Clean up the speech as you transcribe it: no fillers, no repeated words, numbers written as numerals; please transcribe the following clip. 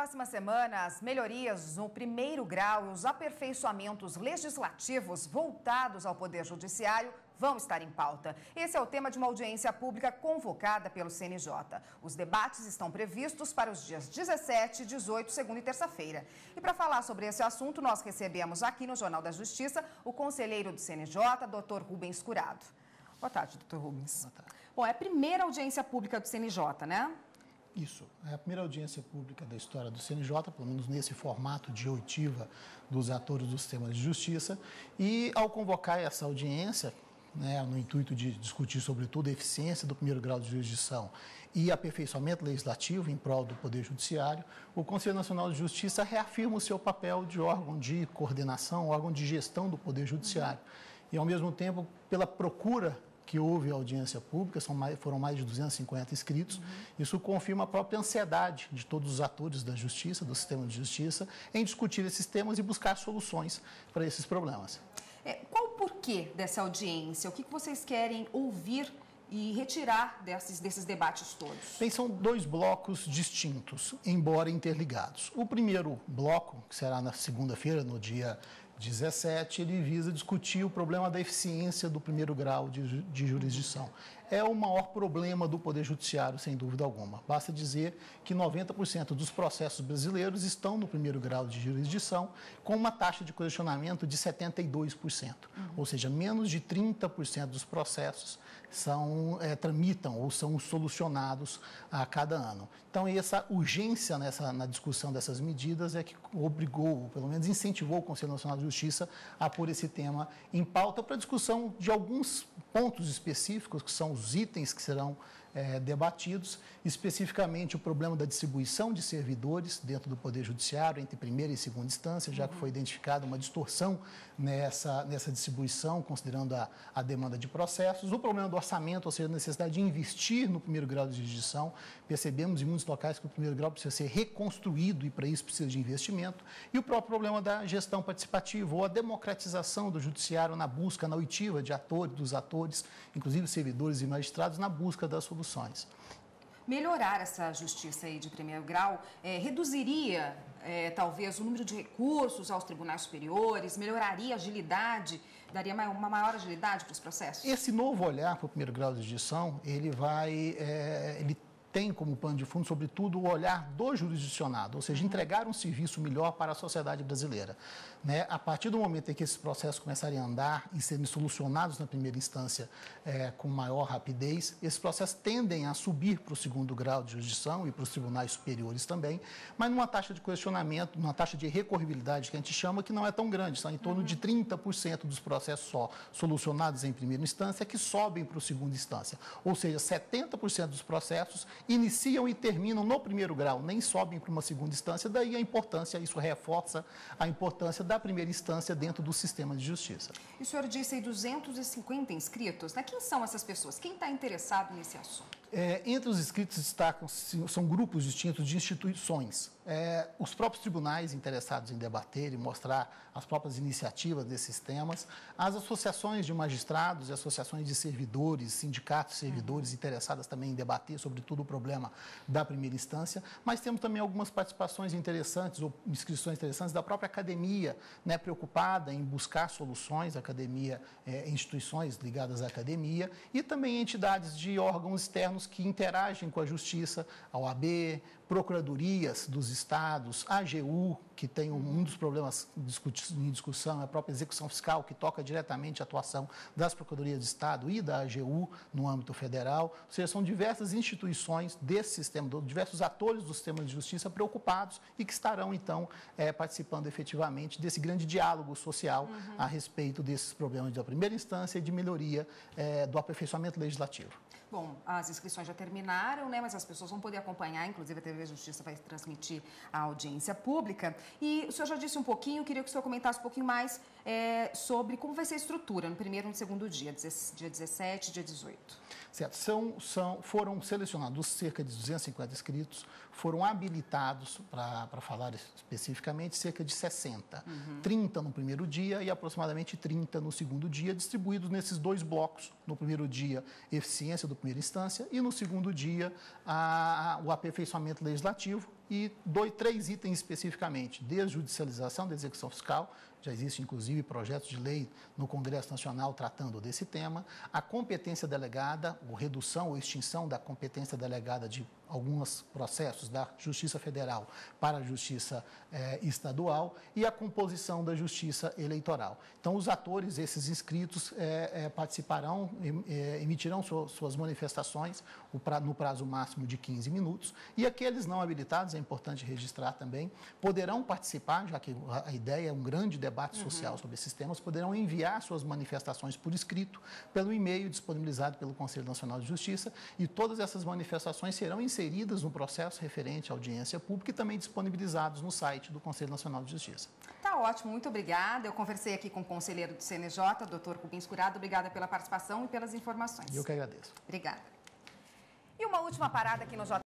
próxima semana, as melhorias no primeiro grau e os aperfeiçoamentos legislativos voltados ao Poder Judiciário vão estar em pauta. Esse é o tema de uma audiência pública convocada pelo CNJ. Os debates estão previstos para os dias 17, 18, segunda e terça-feira. E para falar sobre esse assunto, nós recebemos aqui no Jornal da Justiça o conselheiro do CNJ, Dr. Rubens Curado. Boa tarde, Dr. Rubens. Boa tarde. Bom, é a primeira audiência pública do CNJ, né? Isso, é a primeira audiência pública da história do CNJ, pelo menos nesse formato de oitiva dos atores do sistema de justiça. E ao convocar essa audiência, no intuito de discutir sobretudo a eficiência do primeiro grau de jurisdição e aperfeiçoamento legislativo em prol do Poder Judiciário, o Conselho Nacional de Justiça reafirma o seu papel de órgão de coordenação, órgão de gestão do Poder Judiciário. E, ao mesmo tempo, pela procura que houve audiência pública, foram mais de 250 inscritos. Isso confirma a própria ansiedade de todos os atores da justiça, do sistema de justiça, em discutir esses temas e buscar soluções para esses problemas. Qual o porquê dessa audiência? O que vocês querem ouvir e retirar desses debates todos? Bem, são dois blocos distintos, embora interligados. O primeiro bloco, que será na segunda-feira, no dia 17, ele visa discutir o problema da eficiência do primeiro grau de jurisdição. É o maior problema do Poder Judiciário, sem dúvida alguma. Basta dizer que 90% dos processos brasileiros estão no primeiro grau de jurisdição, com uma taxa de questionamento de 72%. Ou seja, menos de 30% dos processos tramitam ou são solucionados a cada ano. Então, essa urgência na discussão dessas medidas é que obrigou, ou pelo menos incentivou o Conselho Nacional de Justiça a pôr esse tema em pauta para discussão de alguns pontos específicos, que são os itens que serão debatidos, especificamente o problema da distribuição de servidores dentro do Poder Judiciário, entre primeira e segunda instância, já que foi identificada uma distorção nessa distribuição, considerando a demanda de processos, o problema do orçamento, ou seja, a necessidade de investir no primeiro grau de jurisdição. Percebemos em muitos locais que o primeiro grau precisa ser reconstruído e, para isso, precisa de investimento, e o próprio problema da gestão participativa, ou a democratização do judiciário na busca, na oitiva dos atores, inclusive servidores e magistrados, na busca das soluções. Melhorar essa justiça aí de primeiro grau reduziria, talvez, o número de recursos aos tribunais superiores, melhoraria a agilidade, daria uma maior agilidade para os processos? Esse novo olhar para o primeiro grau de jurisdição, ele tem como pano de fundo, sobretudo, o olhar do jurisdicionado, ou seja, entregar um serviço melhor para a sociedade brasileira. A partir do momento em que esses processos começarem a andar e serem solucionados na primeira instância com maior rapidez, esses processos tendem a subir para o segundo grau de jurisdição e para os tribunais superiores também, mas numa taxa de questionamento, numa taxa de recorribilidade que a gente chama, que não é tão grande, são em torno de 30% dos processos só solucionados em primeira instância que sobem para a segunda instância, ou seja, 70% dos processos iniciam e terminam no primeiro grau, nem sobem para uma segunda instância, daí a importância, isso reforça a importância da primeira instância dentro do sistema de justiça. E o senhor disse aí 250 inscritos, né? Quem são essas pessoas? Quem está interessado nesse assunto? Entre os inscritos são grupos distintos de instituições. Os próprios tribunais interessados em debater e mostrar as próprias iniciativas desses temas, as associações de magistrados e associações de servidores, sindicatos de servidores interessadas também em debater sobre todo o problema da primeira instância, mas temos também algumas participações interessantes ou inscrições interessantes da própria academia, preocupada em buscar soluções, academia, instituições ligadas à academia e também entidades de órgãos externos que interagem com a justiça, a OAB, procuradorias dos estados, a AGU, que tem um dos problemas em discussão, é a própria execução fiscal, que toca diretamente a atuação das procuradorias de estado e da AGU no âmbito federal. Ou seja, são diversas instituições desse sistema, diversos atores do sistema de justiça preocupados e que estarão, então, participando efetivamente desse grande diálogo social a respeito desses problemas da primeira instância e de melhoria do aperfeiçoamento legislativo. Bom, as inscrições já terminaram, mas as pessoas vão poder acompanhar, inclusive a TV Justiça vai transmitir a audiência pública. E o senhor já disse um pouquinho, queria que o senhor comentasse um pouquinho mais sobre como vai ser a estrutura no primeiro e no segundo dia 17 e dia 18. Certo. Foram selecionados cerca de 250 inscritos, foram habilitados, para falar especificamente, cerca de 60. 30 no primeiro dia e aproximadamente 30 no segundo dia, distribuídos nesses dois blocos. No primeiro dia, eficiência do primeira instância e no segundo dia, o aperfeiçoamento legislativo e 3 itens especificamente: desjudicialização da execução fiscal, já existe inclusive projetos de lei no Congresso Nacional tratando desse tema, a competência delegada, ou redução ou extinção da competência delegada de alguns processos da Justiça Federal para a Justiça Estadual e a composição da Justiça Eleitoral. Então, os atores, esses inscritos, participarão, emitirão suas manifestações no prazo máximo de 15 minutos e aqueles não habilitados, é importante registrar também, poderão participar, já que a ideia é um grande debate social sobre esses temas, poderão enviar suas manifestações por escrito pelo e-mail disponibilizado pelo Conselho Nacional de Justiça e todas essas manifestações serão inseridas no processo referente à audiência pública e também disponibilizados no site do Conselho Nacional de Justiça. Tá ótimo, muito obrigada. Eu conversei aqui com o conselheiro do CNJ, doutor Rubens Curado. Obrigada pela participação e pelas informações. Eu que agradeço. Obrigada. E uma última parada aqui no J.